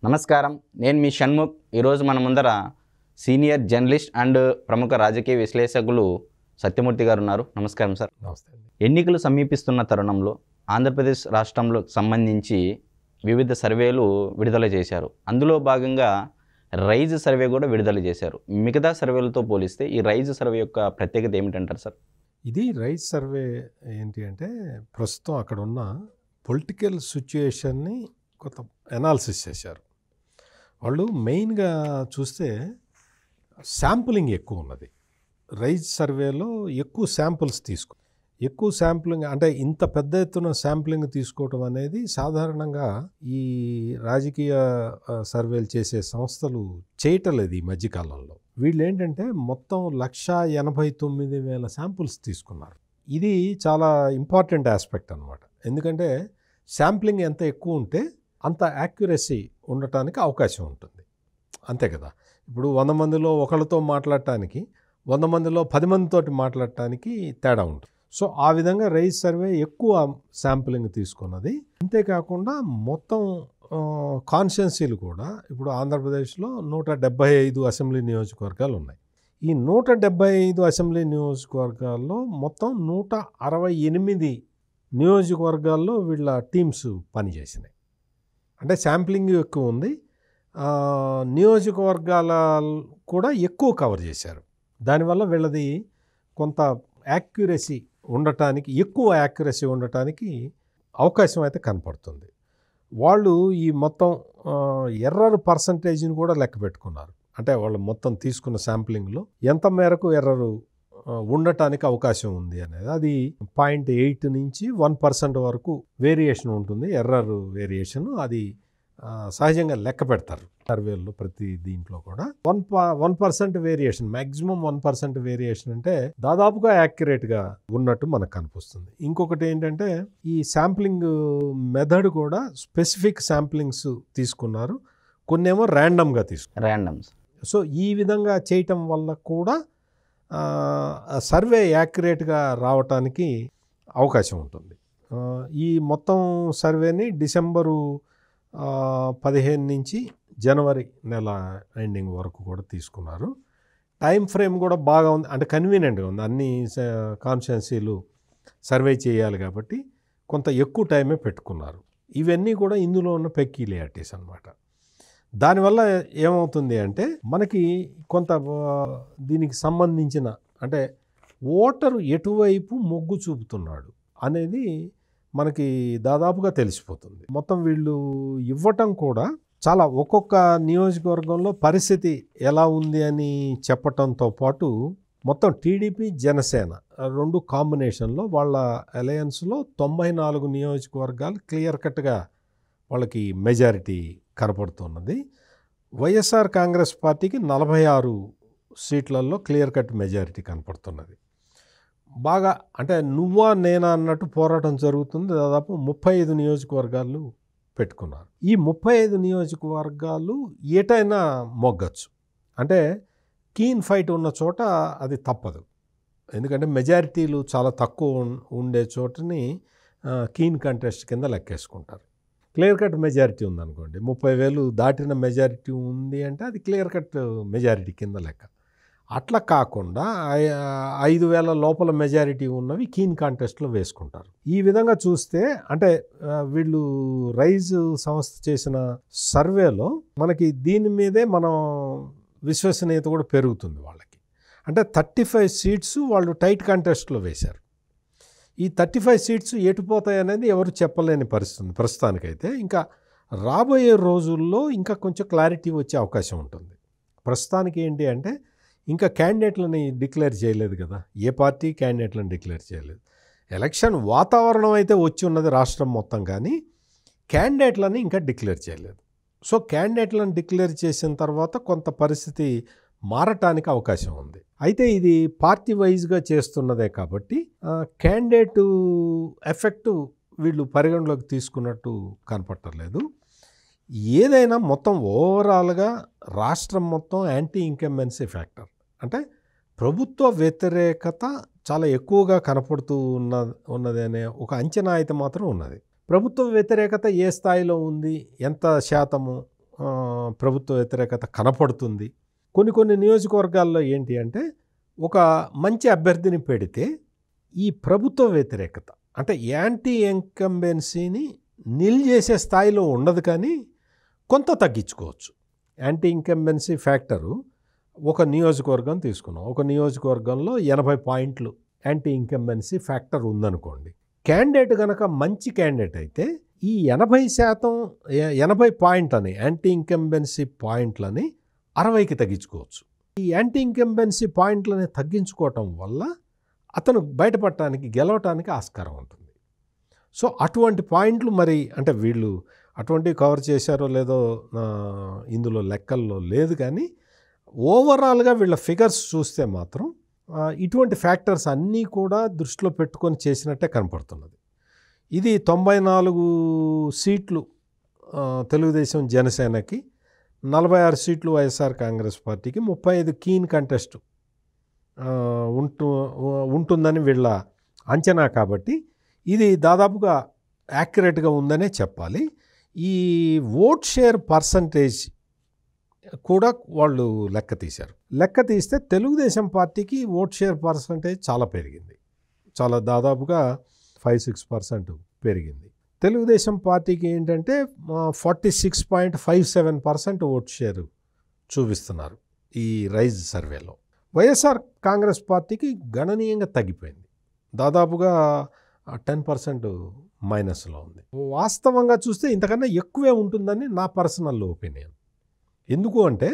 నమస్కారం, నేను మీ షణ్ముఖ్. ఈరోజు మన ముందర సీనియర్ జర్నలిస్ట్ అండ్ ప్రముఖ రాజకీయ విశ్లేషకులు సత్యమూర్తి గారు ఉన్నారు. నమస్కారం సార్. నమస్తే. ఎన్నికలు సమీపిస్తున్న తరుణంలో ఆంధ్రప్రదేశ్ రాష్ట్రంలో సంబంధించి వివిధ సర్వేలు విడుదల చేశారు. అందులో భాగంగా రైజ్ సర్వే కూడా విడుదల చేశారు. మిగతా సర్వేలతో పోలిస్తే ఈ రైజ్ సర్వే యొక్క ప్రత్యేకత ఏమిటంటారు సార్? ఇది రైజ్ సర్వే ఏంటి అంటే ప్రస్తుతం అక్కడ ఉన్న పొలిటికల్ సిచ్యుయేషన్ని కొంత అనాలిసిస్ చేశారు. వాళ్ళు మెయిన్గా చూస్తే శాంపులింగ్ ఎక్కువ ఉన్నది. రైజ్ సర్వేలో ఎక్కువ శాంపులింగ్ అంటే ఇంత పెద్ద ఎత్తున శాంపులింగ్ తీసుకోవటం అనేది సాధారణంగా ఈ రాజకీయ సర్వేలు చేసే సంస్థలు చేయటలేదు ఈ మధ్యకాలంలో. వీళ్ళు ఏంటంటే మొత్తం 1,89,000 శాంపుల్స్ తీసుకున్నారు. ఇది చాలా ఇంపార్టెంట్ ఆస్పెక్ట్ అనమాట. ఎందుకంటే శాంప్లింగ్ ఎంత ఎక్కువ ఉంటే అంత యాక్యురసీ ఉండటానికి అవకాశం ఉంటుంది. అంతే కదా. ఇప్పుడు 100 మందిలో ఒకళ్ళతో మాట్లాడటానికి 100 మందిలో 10 మందితోటి మాట్లాడటానికి తేడా ఉంటుంది. సో ఆ విధంగా రైజ్ సర్వే ఎక్కువ శాంప్లింగ్ తీసుకున్నది. అంతేకాకుండా మొత్తం కాన్స్టిట్యున్సీలు కూడా ఇప్పుడు ఆంధ్రప్రదేశ్లో 175 అసెంబ్లీ నియోజకవర్గాలు ఉన్నాయి. ఈ 175 అసెంబ్లీ నియోజకవర్గాల్లో మొత్తం 168 నియోజకవర్గాల్లో వీళ్ళ టీమ్స్ పనిచేసినాయి. అంటే శాంప్లింగ్ ఎక్కువ ఉంది, నియోజకవర్గాల కూడా ఎక్కువ కవర్ చేశారు. దానివల్ల వీళ్ళది కొంత యాక్యురసీ ఉండటానికి, ఎక్కువ యాక్యురసీ ఉండటానికి అవకాశం అయితే కనపడుతుంది. వాళ్ళు ఈ మొత్తం ఎర్రర్ పర్సంటేజ్ని కూడా లెక్క పెట్టుకున్నారు. అంటే వాళ్ళు మొత్తం తీసుకున్న శాంప్లింగ్లో ఎంత మేరకు ఎర్రరు ఉండటానికి అవకాశం ఉంది అనేది. అది 0.8 నుంచి 1% వరకు వేరియేషన్ ఉంటుంది. ఎర్రర్ వేరియేషన్ అది సహజంగా లెక్క పెడతారు సర్వేల్లో. ప్రతి దీంట్లో కూడా 1% వేరియేషన్, మ్యాక్సిమం 1% వేరియేషన్ అంటే దాదాపుగా యాక్యురేట్గా ఉన్నట్టు మనకు కనిపిస్తుంది. ఇంకొకటి ఏంటంటే ఈ శాంప్లింగ్ మెథడ్ కూడా స్పెసిఫిక్ శాంప్లింగ్స్ తీసుకున్నారు, కొన్నేమో ర్యాండమ్గా తీసుకున్నారు. సో ఈ విధంగా చేయటం వల్ల కూడా సర్వే యాక్యురేట్గా రావటానికి అవకాశం ఉంటుంది. ఈ మొత్తం సర్వేని డిసెంబరు 15 నుంచి జనవరి నెల ఎండింగ్ వరకు కూడా తీసుకున్నారు. టైం ఫ్రేమ్ కూడా బాగా ఉంది, అంటే కన్వీనియంట్గా ఉంది. అన్ని కాన్స్టిట్యున్సీలు సర్వే చేయాలి కాబట్టి కొంత ఎక్కువ టైమే పెట్టుకున్నారు. ఇవన్నీ కూడా ఇందులో ఉన్న పెక్యులియారిటీస్ అన్నమాట. దానివల్ల ఏమవుతుంది అంటే మనకి కొంత దీనికి సంబంధించిన, అంటే ఓటరు ఎటువైపు మొగ్గు చూపుతున్నాడు అనేది మనకి దాదాపుగా తెలిసిపోతుంది. మొత్తం వీళ్ళు ఇవ్వటం కూడా చాలా ఒక్కొక్క నియోజకవర్గంలో పరిస్థితి ఎలా ఉంది అని చెప్పటంతో పాటు మొత్తం టీడీపీ జనసేన రెండు కాంబినేషన్లో వాళ్ళ అలయన్స్లో 94 నియోజకవర్గాలు క్లియర్ కట్గా వాళ్ళకి మెజారిటీ కనపడుతున్నది. వైఎస్ఆర్ కాంగ్రెస్ పార్టీకి 46 సీట్లలో క్లియర్ కట్ మెజారిటీ కనపడుతున్నది. బాగా అంటే నువ్వా నేనా అన్నట్టు పోరాటం జరుగుతుంది. దాదాపు 35 నియోజకవర్గాలు పెట్టుకున్నారు. ఈ 35 నియోజకవర్గాలు ఏటైనా మొగ్గచ్చు. అంటే కీన్ ఫైట్ ఉన్న చోట అది తప్పదు. ఎందుకంటే మెజారిటీలు చాలా తక్కువ ఉండే చోటని కీన్ కంటెస్ట్ కింద లెక్కేసుకుంటారు. క్లియర్ కట్ మెజారిటీ ఉందనుకోండి, 30,000 దాటిన మెజారిటీ ఉంది అంటే అది క్లియర్ కట్ మెజారిటీ కింద లెక్క. అట్లా కాకుండా 5,000 లోపల మెజారిటీ ఉన్నవి కీన్ కాంటెస్ట్లో వేసుకుంటారు. ఈ విధంగా చూస్తే అంటే వీళ్ళు రైజ్ సంస్థ చేసిన సర్వేలో మనకి దీని మీదే మనం విశ్వసనీయత కూడా పెరుగుతుంది వాళ్ళకి. అంటే 35 సీట్స్ వాళ్ళు టైట్ కాంటెస్ట్లో వేశారు. ఈ 35 సీట్స్ ఎటుపోతాయి అనేది ఎవరు చెప్పలేని పరిస్థితి ప్రస్తుతానికైతే. ఇంకా రాబోయే రోజుల్లో ఇంకా కొంచెం క్లారిటీ వచ్చే అవకాశం ఉంటుంది. ప్రస్తుతానికి ఏంటి అంటే ఇంకా క్యాండిడేట్లని డిక్లేర్ చేయలేదు కదా, ఏ పార్టీ క్యాండిడేట్లను డిక్లేర్ చేయలేదు. ఎలక్షన్ వాతావరణం అయితే వచ్చి ఉన్నది రాష్ట్రం మొత్తం, కానీ క్యాండిడేట్లని ఇంకా డిక్లేర్ చేయలేదు. సో క్యాండిడేట్లను డిక్లేర్ చేసిన తర్వాత కొంత పరిస్థితి మారటానికి అవకాశం ఉంది. అయితే ఇది పార్టీ వైజ్గా చేస్తున్నదే కాబట్టి క్యాండిడేట్ ఎఫెక్ట్ వీళ్ళు పరిగణలోకి తీసుకున్నట్టు కనపట్టలేదు. ఏదైనా మొత్తం ఓవరాల్గా రాష్ట్రం మొత్తం యాంటీ ఇన్కంబెన్సీ ఫ్యాక్టర్, అంటే ప్రభుత్వ వ్యతిరేకత చాలా ఎక్కువగా కనపడుతూ ఉన్నది అనే ఒక అంచనా అయితే మాత్రం ఉన్నది. ప్రభుత్వ వ్యతిరేకత ఏ స్థాయిలో ఉంది, ఎంత శాతము ప్రభుత్వ వ్యతిరేకత కనపడుతుంది. కొన్ని నియోజకవర్గాల్లో ఏంటి అంటే ఒక మంచి అభ్యర్థిని పెడితే ఈ ప్రభుత్వ వ్యతిరేకత అంటే యాంటీ ఇన్కంబెన్సీని నిల్ చేసే స్థాయిలో ఉండదు, కానీ కొంత తగ్గించుకోవచ్చు. యాంటీ ఇన్కంబెన్సీ ఫ్యాక్టరు ఒక నియోజకవర్గం తీసుకున్నాం. ఒక నియోజకవర్గంలో 80 పాయింట్లు యాంటీ ఇన్కంబెన్సీ ఫ్యాక్టర్ ఉందనుకోండి. క్యాండిడేట్ కనుక మంచి క్యాండిడేట్ అయితే ఈ 80 పాయింట్లని యాంటీ ఇన్కంబెన్సీ పాయింట్లని 60కి తగ్గించుకోవచ్చు. ఈ యాంటీ ఇన్కంబెన్సీ పాయింట్లని తగ్గించుకోవటం వల్ల అతను బయటపడటానికి గెలవటానికి ఆస్కారం ఉంటుంది. సో అటువంటి పాయింట్లు మరి అంటే వీళ్ళు అటువంటివి కవర్ చేశారో లేదో ఇందులో లెక్కల్లో లేదు, కానీ ఓవరాల్గా వీళ్ళ ఫిగర్స్ చూస్తే మాత్రం ఇటువంటి ఫ్యాక్టర్స్ అన్నీ కూడా దృష్టిలో పెట్టుకొని చేసినట్టే కనపడుతున్నది. ఇది 94 సీట్లు తెలుగుదేశం జనసేనకి, 46 సీట్లు వైఎస్ఆర్ కాంగ్రెస్ పార్టీకి, 35 కీన్ కంటెస్ట్ ఉంటుందని వీళ్ళ అంచనా. కాబట్టి ఇది దాదాపుగా యాక్యురేట్గా ఉందనే చెప్పాలి. ఈ ఓట్ షేర్ పర్సంటేజ్ కూడా వాళ్ళు లెక్క తీశారు. లెక్క తీస్తే తెలుగుదేశం పార్టీకి ఓట్ షేర్ పర్సంటేజ్ చాలా పెరిగింది, చాలా దాదాపుగా 5-6% పెరిగింది. తెలుగుదేశం పార్టీకి ఏంటంటే 46.57% ఓట్ షేర్ చూపిస్తున్నారు ఈ రైజ్ సర్వేలో. వైఎస్ఆర్ కాంగ్రెస్ పార్టీకి గణనీయంగా తగ్గిపోయింది, దాదాపుగా 10% మైనస్లో ఉంది. వాస్తవంగా చూస్తే ఇంతకన్నా ఎక్కువే ఉంటుందని నా పర్సనల్ ఒపీనియన్. ఎందుకు అంటే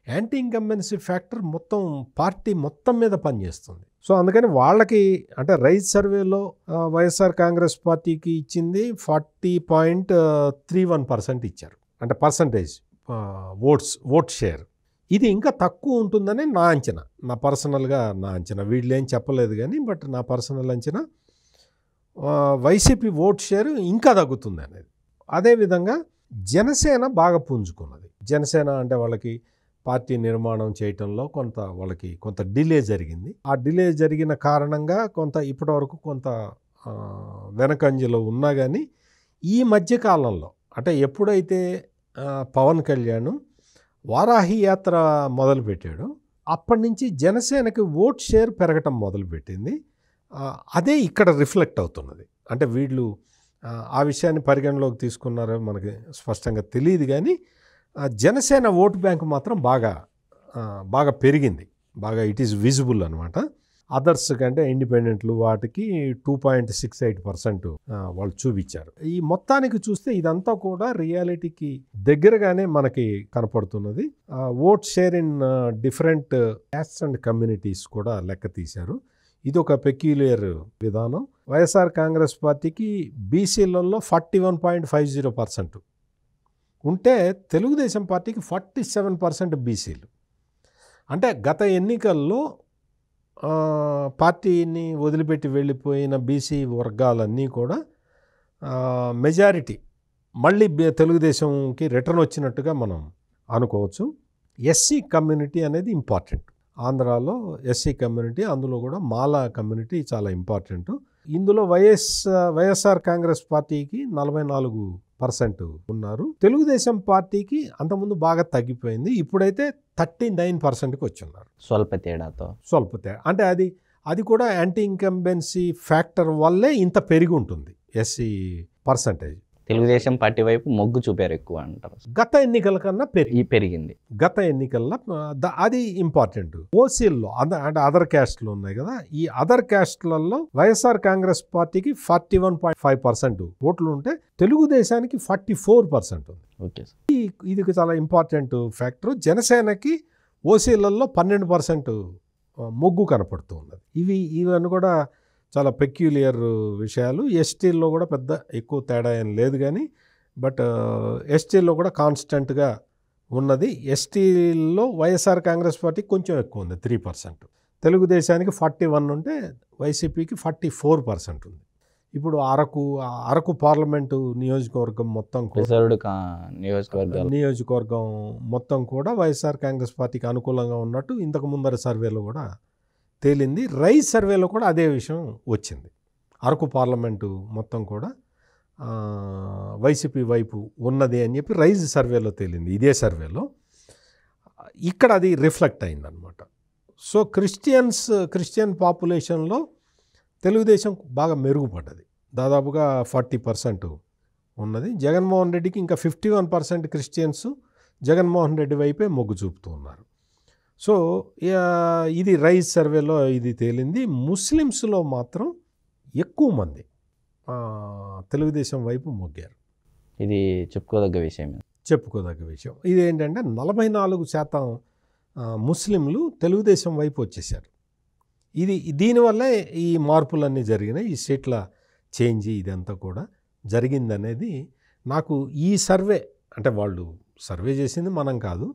యాంటీ ఇన్కంబెన్సీ ఫ్యాక్టర్ మొత్తం పార్టీ మొత్తం మీద పనిచేస్తుంది. సో అందుకని వాళ్ళకి అంటే రైజ్ సర్వేలో వైఎస్ఆర్ కాంగ్రెస్ పార్టీకి ఇచ్చింది 40.31% ఇచ్చారు, అంటే పర్సంటేజ్ ఓట్ షేర్. ఇది ఇంకా తక్కువ ఉంటుందని నా అంచనా, నా పర్సనల్గా నా అంచనా. వీళ్ళు ఏం చెప్పలేదు కానీ బట్ నా పర్సనల్ అంచనా వైసీపీ ఓట్ షేర్ ఇంకా తగ్గుతుంది అనేది. అదేవిధంగా జనసేన బాగా పుంజుకున్నది. జనసేన అంటే వాళ్ళకి పార్టీ నిర్మాణం చేయటంలో కొంత డిలే జరిగింది. ఆ డిలే జరిగిన కారణంగా ఇప్పటివరకు కొంత వెనకంజలో ఉన్నా కానీ ఈ మధ్యకాలంలో అంటే ఎప్పుడైతే పవన్ కళ్యాణ్ వారాహి యాత్ర మొదలుపెట్టాడో అప్పటి నుంచి జనసేనకి ఓట్ షేర్ పెరగటం మొదలుపెట్టింది. అదే ఇక్కడ రిఫ్లెక్ట్ అవుతున్నది. అంటే వీళ్ళు ఆ విషయాన్ని పరిగణలోకి తీసుకున్నారో మనకి స్పష్టంగా తెలియదు, కానీ జనసేన ఓటు బ్యాంకు మాత్రం బాగా పెరిగింది, బాగా ఇట్ ఈస్ విజిబుల్ అనమాట. అదర్స్ కంటే ఇండిపెండెంట్లు వాటికి 2.68% వాళ్ళు చూపించారు. ఈ మొత్తానికి చూస్తే ఇదంతా కూడా రియాలిటీకి దగ్గరగానే మనకి కనపడుతున్నది. Vote share in different castes and communities కూడా లెక్క తీశారు. ఇది ఒక పెక్యులియర్ విధానం. వైఎస్ఆర్ కాంగ్రెస్ పార్టీకి బీసీలలో 41.50% ఉంటే తెలుగుదేశం పార్టీకి 47% బీసీలు. అంటే గత ఎన్నికల్లో పార్టీని వదిలిపెట్టి వెళ్ళిపోయిన బీసీ వర్గాలన్నీ కూడా మెజారిటీ మళ్ళీ తెలుగుదేశంకి రిటర్న్ వచ్చినట్టుగా మనం అనుకోవచ్చు. ఎస్సీ కమ్యూనిటీ అనేది ఇంపార్టెంట్. ఆంధ్రాలో ఎస్సీ కమ్యూనిటీ, అందులో కూడా మాలా కమ్యూనిటీ చాలా ఇంపార్టెంట్. ఇందులో వైఎస్ఆర్ కాంగ్రెస్ పార్టీకి 44% ఉన్నారు. తెలుగుదేశం పార్టీకి అంతకుముందు బాగా తగ్గిపోయింది, ఇప్పుడైతే 39%కి వచ్చి ఉన్నారు. స్వల్ప తేడా. అంటే అది కూడా యాంటీ ఇన్కంబెన్సీ ఫ్యాక్టర్ వల్లే ఇంత పెరిగి ఉంటుంది ఎస్సీ పర్సంటేజ్. తెలుగుదేశం పార్టీ వైపు మొగ్గు చూపారు ఎక్కువ అంటారు. గత ఎన్నికల కన్నా పెరిగింది. గత ఎన్నికల్లో అది ఇంపార్టెంట్. ఓసీల్లో అంటే అదర్ క్యాస్ట్లు ఉన్నాయి కదా, ఈ అదర్ క్యాస్ట్లలో వైఎస్ఆర్ కాంగ్రెస్ పార్టీకి 41.5% ఓట్లు ఉంటే తెలుగుదేశానికి 44% ఉంది. ఇది చాలా ఇంపార్టెంట్ ఫ్యాక్టర్. జనసేనకి ఓసీలలో 12% మొగ్గు కనపడుతూ ఉన్నది. ఇవన్నీ కూడా చాలా పెక్యులియర్ విషయాలు. ఎస్టీల్లో కూడా పెద్ద ఎక్కువ తేడా ఏం లేదు, కానీ బట్ ఎస్టీల్లో కూడా కాన్స్టెంట్గా ఉన్నది. ఎస్టీల్లో వైఎస్ఆర్ కాంగ్రెస్ పార్టీ కొంచెం ఎక్కువ ఉంది, 3%. తెలుగుదేశానికి 41 ఉంటే వైసీపీకి 44% ఉంది. ఇప్పుడు అరకు పార్లమెంటు నియోజకవర్గం మొత్తం నియోజకవర్గం మొత్తం కూడా వైఎస్ఆర్ కాంగ్రెస్ పార్టీకి అనుకూలంగా ఉన్నట్టు ఇంతకు ముందర సర్వేలో కూడా తేలింది. రైజ్ సర్వేలో కూడా అదే విషయం వచ్చింది. అరకు పార్లమెంటు మొత్తం కూడా వైసీపీ వైపు ఉన్నది అని చెప్పి రైజ్ సర్వేలో తేలింది. ఇదే సర్వేలో ఇక్కడ అది రిఫ్లెక్ట్ అయిందనమాట. సో క్రిస్టియన్ పాపులేషన్లో తెలుగుదేశం బాగా మెరుగుపడ్డది. దాదాపుగా 40% ఉన్నది. జగన్మోహన్ రెడ్డికి ఇంకా 51% క్రిస్టియన్స్ జగన్మోహన్ రెడ్డి వైపే మొగ్గు చూపుతూ ఉన్నారు. సో ఇది రైజ్ సర్వేలో ఇది తేలింది. ముస్లిమ్స్లో మాత్రం ఎక్కువ మంది తెలుగుదేశం వైపు మొగ్గారు. ఇది చెప్పుకోదగ్గ విషయం. ఇది ఏంటంటే 44% ముస్లింలు తెలుగుదేశం వైపు వచ్చేసారు. దీనివల్లే ఈ మార్పులన్నీ జరిగినాయి. ఈ సీట్ల చేంజ్ ఇదంతా కూడా జరిగిందనేది నాకు ఈ సర్వే, అంటే వాళ్ళు సర్వే చేసింది మనం కాదు,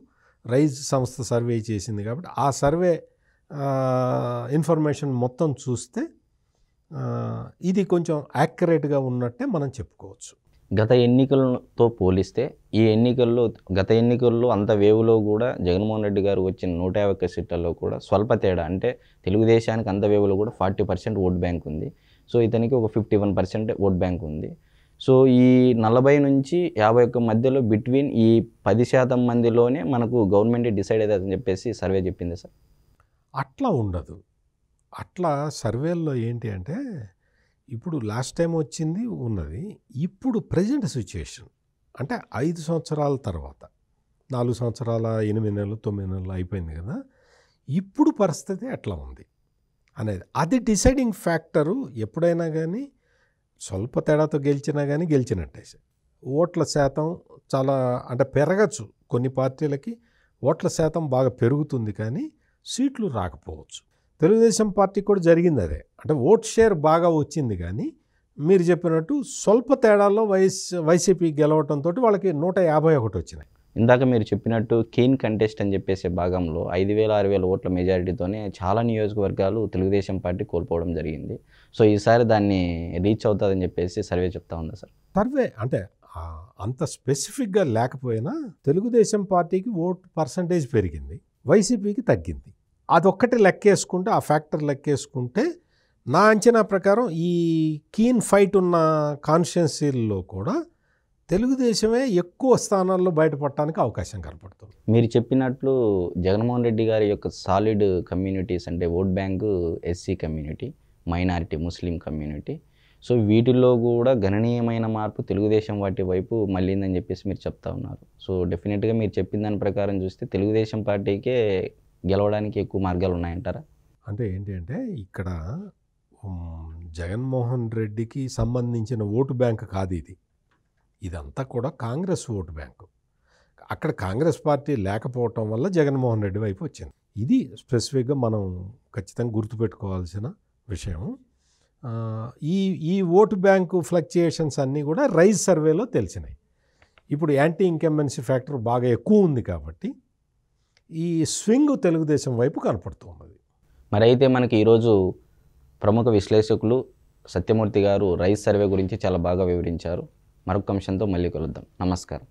రైజ్ సంస్థ సర్వే చేసింది కాబట్టి ఆ సర్వే ఇన్ఫర్మేషన్ మొత్తం చూస్తే ఇది కొంచెం యాక్యురేట్గా ఉన్నట్టే మనం చెప్పుకోవచ్చు. గత ఎన్నికలతో పోలిస్తే గత ఎన్నికల్లో అంత వేవులో కూడా జగన్మోహన్ రెడ్డి గారు వచ్చిన 151 సీట్లలో కూడా స్వల్ప తేడా, అంటే తెలుగుదేశానికి అంత వేవులో కూడా 40% ఓట్ బ్యాంక్ ఉంది. సో ఇతనికి ఒక 51% ఓట్ బ్యాంక్ ఉంది. సో ఈ 40 నుంచి 51 మధ్యలో బిట్వీన్ ఈ 10% మందిలోనే మనకు గవర్నమెంట్ డిసైడ్ అవుతుందని చెప్పేసి సర్వే చెప్పింది సార్. అట్లా ఉండదు. అట్లా సర్వేల్లో ఏంటి అంటే ఇప్పుడు లాస్ట్ టైం వచ్చింది ఉన్నది. ఇప్పుడు ప్రజెంట్ సిచ్యుయేషన్ అంటే 5 సంవత్సరాల తర్వాత 4 సంవత్సరాల 8 నెలలు 9 నెలలు అయిపోయింది కదా, ఇప్పుడు పరిస్థితి ఎట్లా ఉంది అనేది అది డిసైడింగ్ ఫ్యాక్టరు. ఎప్పుడైనా కానీ స్వల్ప తేడాతో గెలిచినా కానీ గెలిచినట్టే. ఓట్ల శాతం చాలా అంటే పెరగచ్చు, కొన్ని పార్టీలకి ఓట్ల శాతం బాగా పెరుగుతుంది కానీ సీట్లు రాకపోవచ్చు. తెలుగుదేశం పార్టీ కూడా జరిగింది అదే, అంటే ఓట్ షేర్ బాగా వచ్చింది కానీ మీరు చెప్పినట్టు స్వల్ప తేడాల్లో వైసీపీ గెలవడంతో వాళ్ళకి 151 వచ్చినాయి. ఇందాక మీరు చెప్పినట్టు కీన్ కంటెస్ట్ అని చెప్పేసే భాగంలో 5,000-6,000 ఓట్ల మెజారిటీతోనే చాలా నియోజకవర్గాలు తెలుగుదేశం పార్టీ కోల్పోవడం జరిగింది. సో ఈసారి దాన్ని రీచ్ అవుతుందని చెప్పేసి సర్వే చెప్తా ఉందా సార్? సర్వే అంటే అంత స్పెసిఫిక్గా లేకపోయినా తెలుగుదేశం పార్టీకి ఓట్ పర్సంటేజ్ పెరిగింది, వైసీపీకి తగ్గింది. అదొక్కటి లెక్కేసుకుంటే, ఆ ఫ్యాక్టర్ లెక్కేసుకుంటే నా అంచనా ప్రకారం ఈ కీన్ ఫైట్ ఉన్న కాన్స్టిట్యున్సీల్లో కూడా తెలుగుదేశమే ఎక్కువ స్థానాల్లో బయటపడటానికి అవకాశం కనపడుతుంది. మీరు చెప్పినట్లు జగన్మోహన్ రెడ్డి గారి యొక్క సాలిడ్ కమ్యూనిటీస్ అంటే vote bank SC community, minority, Muslim community. So వీటిల్లో కూడా గణనీయమైన మార్పు తెలుగుదేశం వాటి వైపు మళ్ళీందని చెప్పేసి మీరు చెప్తా ఉన్నారు. సో డెఫినెట్గా మీరు చెప్పిన దాని ప్రకారం చూస్తే తెలుగుదేశం పార్టీకే గెలవడానికి ఎక్కువ మార్గాలు ఉన్నాయంటారా? అంటే ఏంటి అంటే ఇక్కడ జగన్మోహన్ రెడ్డికి సంబంధించిన ఓటు బ్యాంక్ కాదు ఇది, ఇదంతా కూడా కాంగ్రెస్ ఓటు బ్యాంకు. అక్కడ కాంగ్రెస్ పార్టీ లేకపోవటం వల్ల జగన్మోహన్ రెడ్డి వైపు వచ్చింది. ఇది స్పెసిఫిక్గా మనం ఖచ్చితంగా గుర్తుపెట్టుకోవాల్సిన విషయం. ఈ ఓటు బ్యాంకు ఫ్లక్చుయేషన్స్ అన్నీ కూడా రైజ్ సర్వేలో తెలిసినాయి. ఇప్పుడు యాంటీ ఇన్కంబెన్సీ ఫ్యాక్టర్ బాగా ఎక్కువ ఉంది కాబట్టి ఈ స్వింగ్ తెలుగుదేశం వైపు కనపడుతూ ఉన్నది. మరి అయితే మనకి ఈరోజు ప్రముఖ విశ్లేషకులు సత్యమూర్తి గారు రైజ్ సర్వే గురించి చాలా బాగా వివరించారు. మరొక అంశంతో మళ్ళీ కలుద్దాం. నమస్కారం.